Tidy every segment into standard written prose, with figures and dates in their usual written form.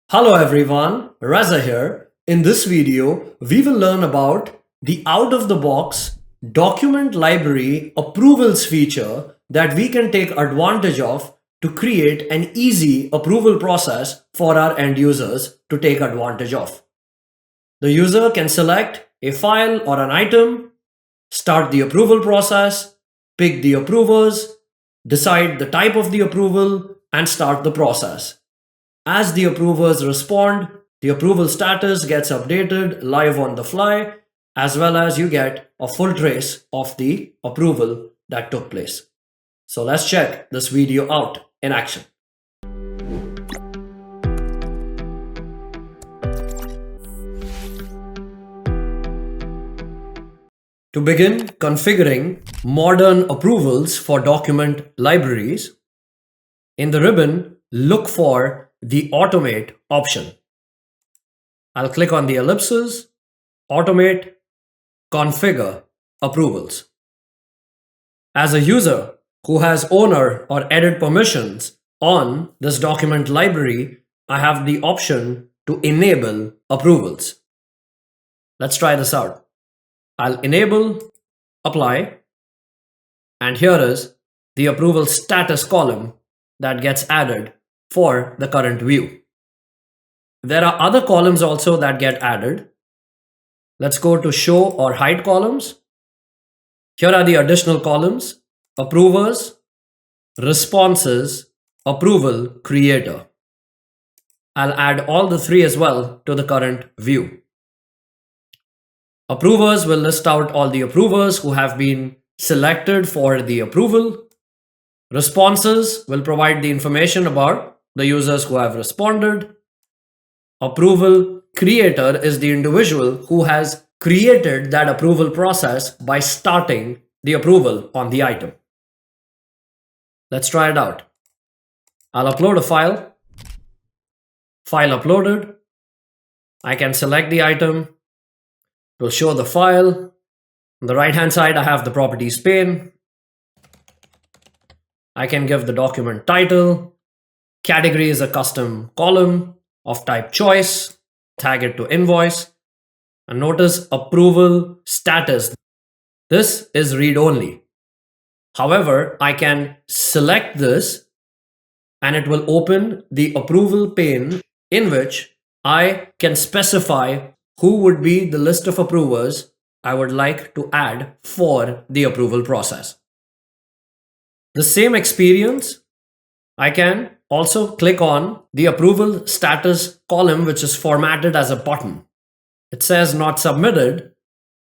Hello everyone, Reza here. In this video, we will learn about the out-of-the-box document library approvals feature that we can take advantage of to create an easy approval process for our end users to take advantage of. The user can select a file or an item, start the approval process, pick the approvers, decide the type of the approval, and start the process. As the approvers respond, the approval status gets updated live on the fly, as well as you get a full trace of the approval that took place. So let's check this video out in action. To begin configuring modern approvals for document libraries, in the ribbon, look for the Automate option. I'll click on the ellipses, Automate, Configure Approvals. As a user who has owner or edit permissions on this document library, I have the option to enable approvals. Let's try this out. I'll enable, apply, and here is the approval status column that gets added for the current view. There are other columns also that get added. Let's go to show or hide columns. Here are the additional columns: approvers, responses, approval, creator. I'll add all the three as well to the current view. Approvers will list out all the approvers who have been selected for the approval. Responses will provide the information about the users who have responded. Approval creator is the individual who has created that approval process by starting the approval on the item. Let's try it out. I'll upload a file. File uploaded. I can select the item. It will show the file. On the right hand side, I have the properties pane. I can give the document title. Category is a custom column of type choice. Tag it to invoice. And notice approval status. This is read only. However, I can select this and it will open the approval pane in which I can specify who would be the list of approvers I would like to add for the approval process. The same experience, I can also click on the approval status column, which is formatted as a button. It says not submitted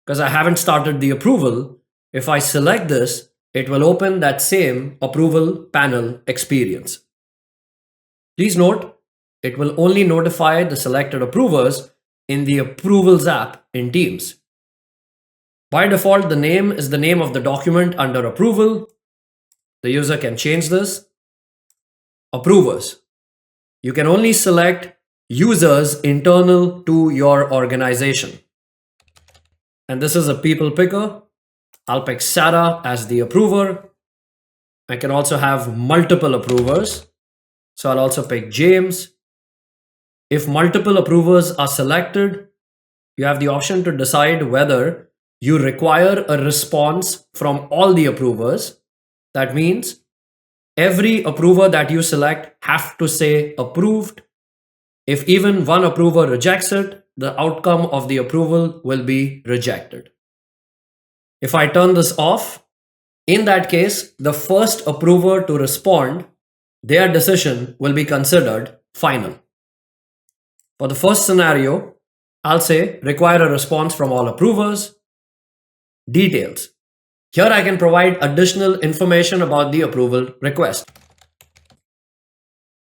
because I haven't started the approval. If I select this, it will open that same approval panel experience. Please note, it will only notify the selected approvers in the approvals app in Teams. By default, the name is the name of the document under approval. The user can change this. Approvers. You can only select users internal to your organization. And this is a people picker. I'll pick Sarah as the approver. I can also have multiple approvers. So I'll also pick James. If multiple approvers are selected, you have the option to decide whether you require a response from all the approvers. That means every approver that you select have to say approved. If even one approver rejects it, the outcome of the approval will be rejected. If I turn this off, in that case, the first approver to respond, their decision will be considered final. For the first scenario, I'll say require a response from all approvers. Details. Here I can provide additional information about the approval request.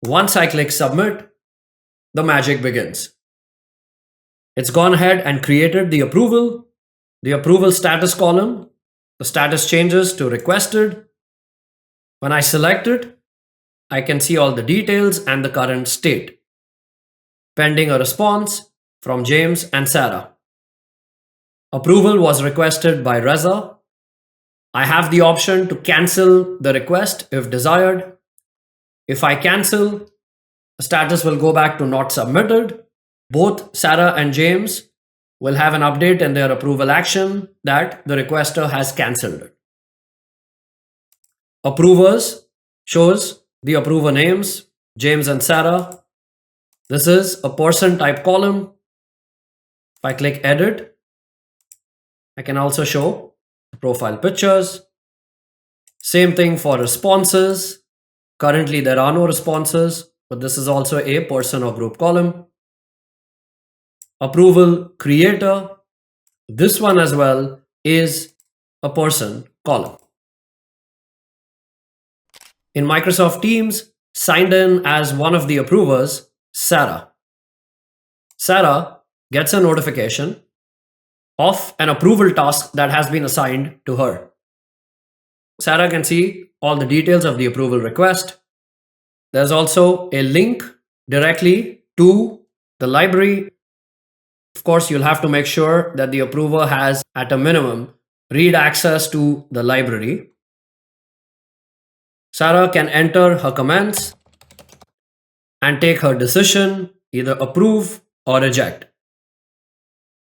Once I click submit, the magic begins. It's gone ahead and created the approval status column. The status changes to requested. When I select it, I can see all the details and the current state. Pending a response from James and Sarah. Approval was requested by Reza. I have the option to cancel the request if desired. If I cancel, The status will go back to not submitted. Both Sarah and James will have an update in their approval action that the requester has cancelled it. Approvers shows the approver names, James and Sarah. This is a person type column. If I click edit, I can also show the profile pictures. Same thing for responses. Currently there are no responses, but this is also a person or group column. Approval creator. This one as well is a person column. In Microsoft Teams, signed in as one of the approvers, Sarah. Sarah gets a notification of an approval task that has been assigned to her. Sarah can see all the details of the approval request. There's also a link directly to the library. Of course, you'll have to make sure that the approver has, at a minimum, read access to the library. Sarah can enter her comments and take her decision, either approve or reject.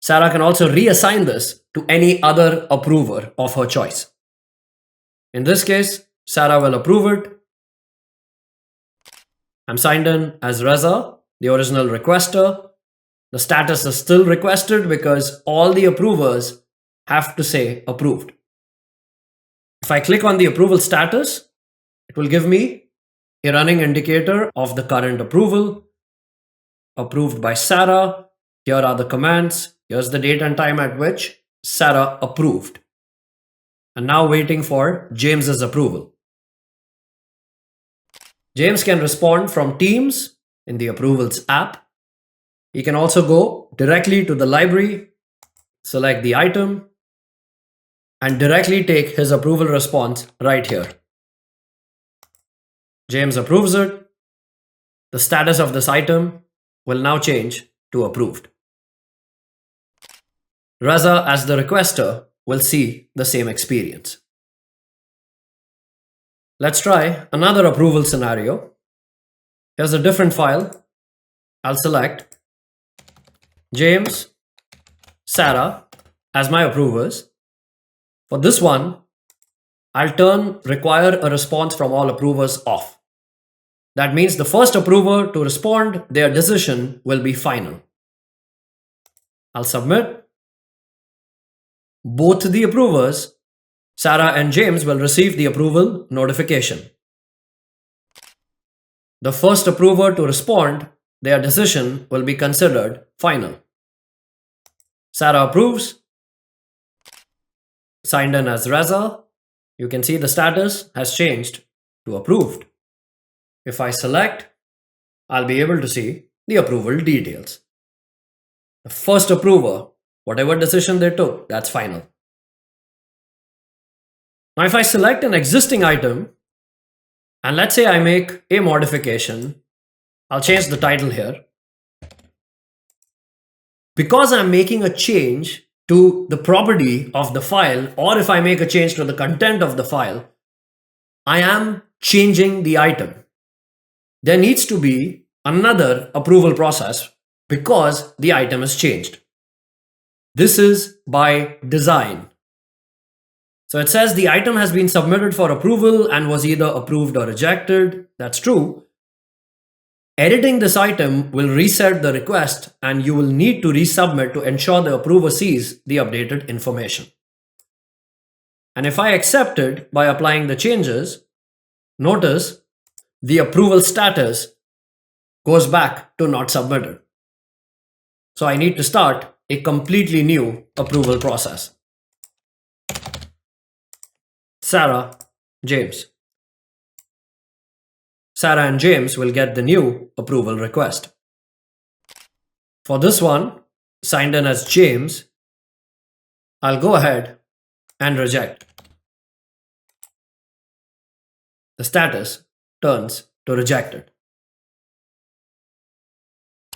Sarah can also reassign this to any other approver of her choice. In this case, Sarah will approve it. I'm signed in as Reza, the original requester. The status is still requested because all the approvers have to say approved. If I click on the approval status, it will give me a running indicator of the current approval. Approved by Sarah. Here are the commands. Here's the date and time at which Sarah approved. And now waiting for James's approval. James can respond from Teams in the Approvals app. He can also go directly to the library, select the item, and directly take his approval response right here. James approves it. The status of this item will now change to approved. Reza, as the requester, will see the same experience. Let's try another approval scenario. Here's a different file. I'll select James, Sarah as my approvers. For this one, I'll turn require a response from all approvers off. That means the first approver to respond, their decision will be final. I'll submit. Both the approvers, Sarah and James, will receive the approval notification. The first approver to respond, their decision will be considered final. Sarah approves. Signed in as Reza. You can see the status has changed to approved. If I select, I'll be able to see the approval details. The first approver, whatever decision they took, that's final. Now if I select an existing item, and let's say I make a modification, I'll change the title here. Because I'm making a change to the property of the file, or if I make a change to the content of the file, I am changing the item. There needs to be another approval process because the item is changed. This is by design. So it says the item has been submitted for approval and was either approved or rejected. That's true. Editing this item will reset the request and you will need to resubmit to ensure the approver sees the updated information. And if I accept it by applying the changes, notice the approval status goes back to not submitted. So I need to start a completely new approval process. Sarah, James. Sarah and James will get the new approval request. For this one, signed in as James, I'll go ahead and reject. The status turns to rejected.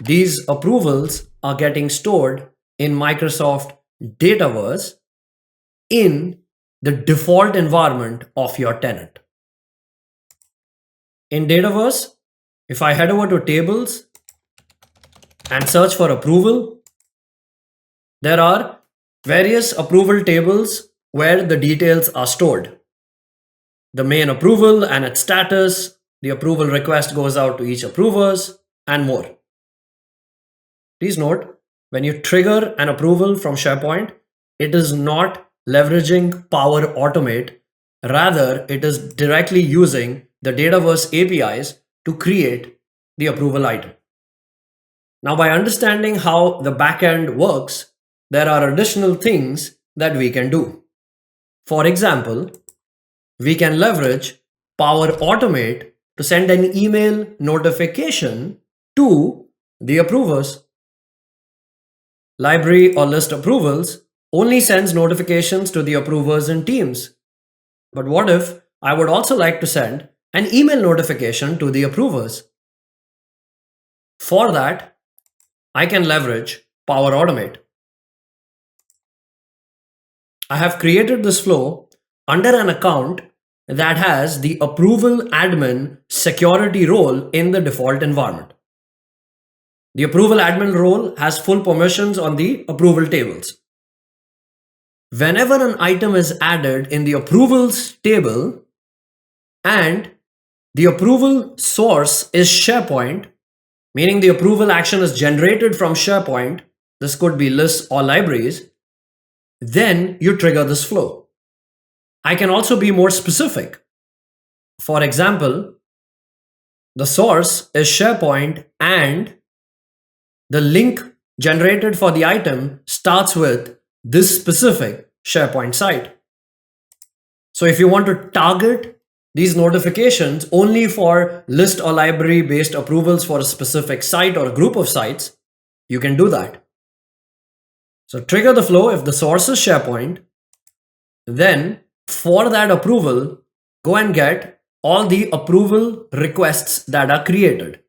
These approvals are getting stored in Microsoft Dataverse in the default environment of your tenant. In Dataverse, If I head over to tables and search for approval, there are various approval tables where the details are stored. The main approval and its status, the approval request goes out to each approvers, and more. Please note, when you trigger an approval from SharePoint, it is not leveraging Power Automate. Rather, it is directly using the Dataverse APIs to create the approval item. Now, by understanding how the backend works, there are additional things that we can do. For example, we can leverage Power Automate to send an email notification to the approvers. Library or list approvals only sends notifications to the approvers in Teams. But what if I would also like to send an email notification to the approvers? For that, I can leverage Power Automate. I have created this flow under an account that has the approval admin security role in the default environment. The approval admin role has full permissions on the approval tables. Whenever an item is added in the approvals table and the approval source is SharePoint, meaning the approval action is generated from SharePoint, this could be lists or libraries, then you trigger this flow. I can also be more specific. For example, the source is SharePoint and the link generated for the item starts with this specific SharePoint site. So if you want to target these notifications only for list or library based approvals for a specific site or a group of sites, you can do that. So trigger the flow if the source is SharePoint. Then for that approval, go and get all the approval requests that are created.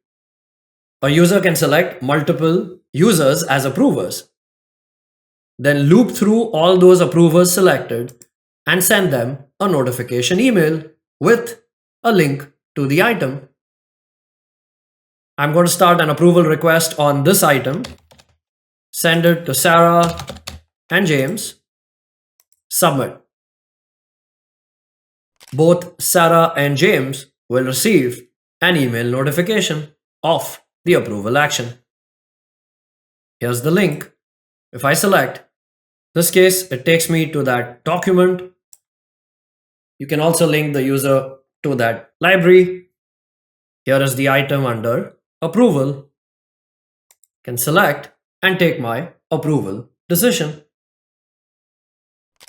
A user can select multiple users as approvers. Then loop through all those approvers selected and send them a notification email with a link to the item. I'm going to start an approval request on this item, send it to Sarah and James, submit. Both Sarah and James will receive an email notification of the approval action. Here's the link. If I select this case, it takes me to that document. You can also link the user to that library. Here is the item under approval. Can select and take my approval decision.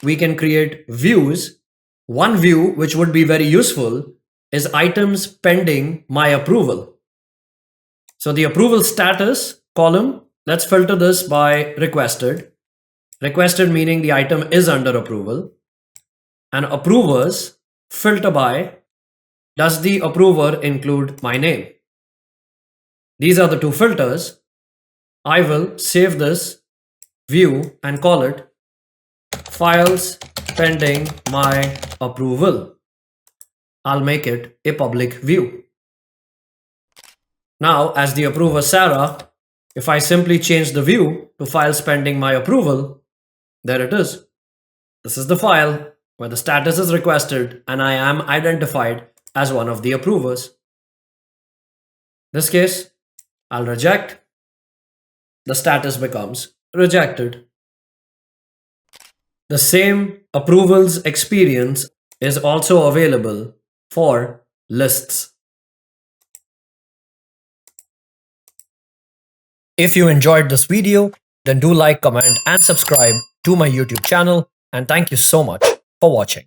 We can create views. One view which would be very useful is items pending my approval. So the approval status column, let's filter this by requested. Requested meaning the item is under approval. And approvers filter by, does the approver include my name? These are the two filters. I will save this view and call it files pending my approval. I'll make it a public view. Now, as the approver Sarah, if I simply change the view to files pending my approval, there it is. This is the file where the status is requested and I am identified as one of the approvers. In this case, I'll reject. The status becomes rejected. The same approvals experience is also available for lists. If you enjoyed this video, then do like, comment, and subscribe to my YouTube channel. And thank you so much for watching.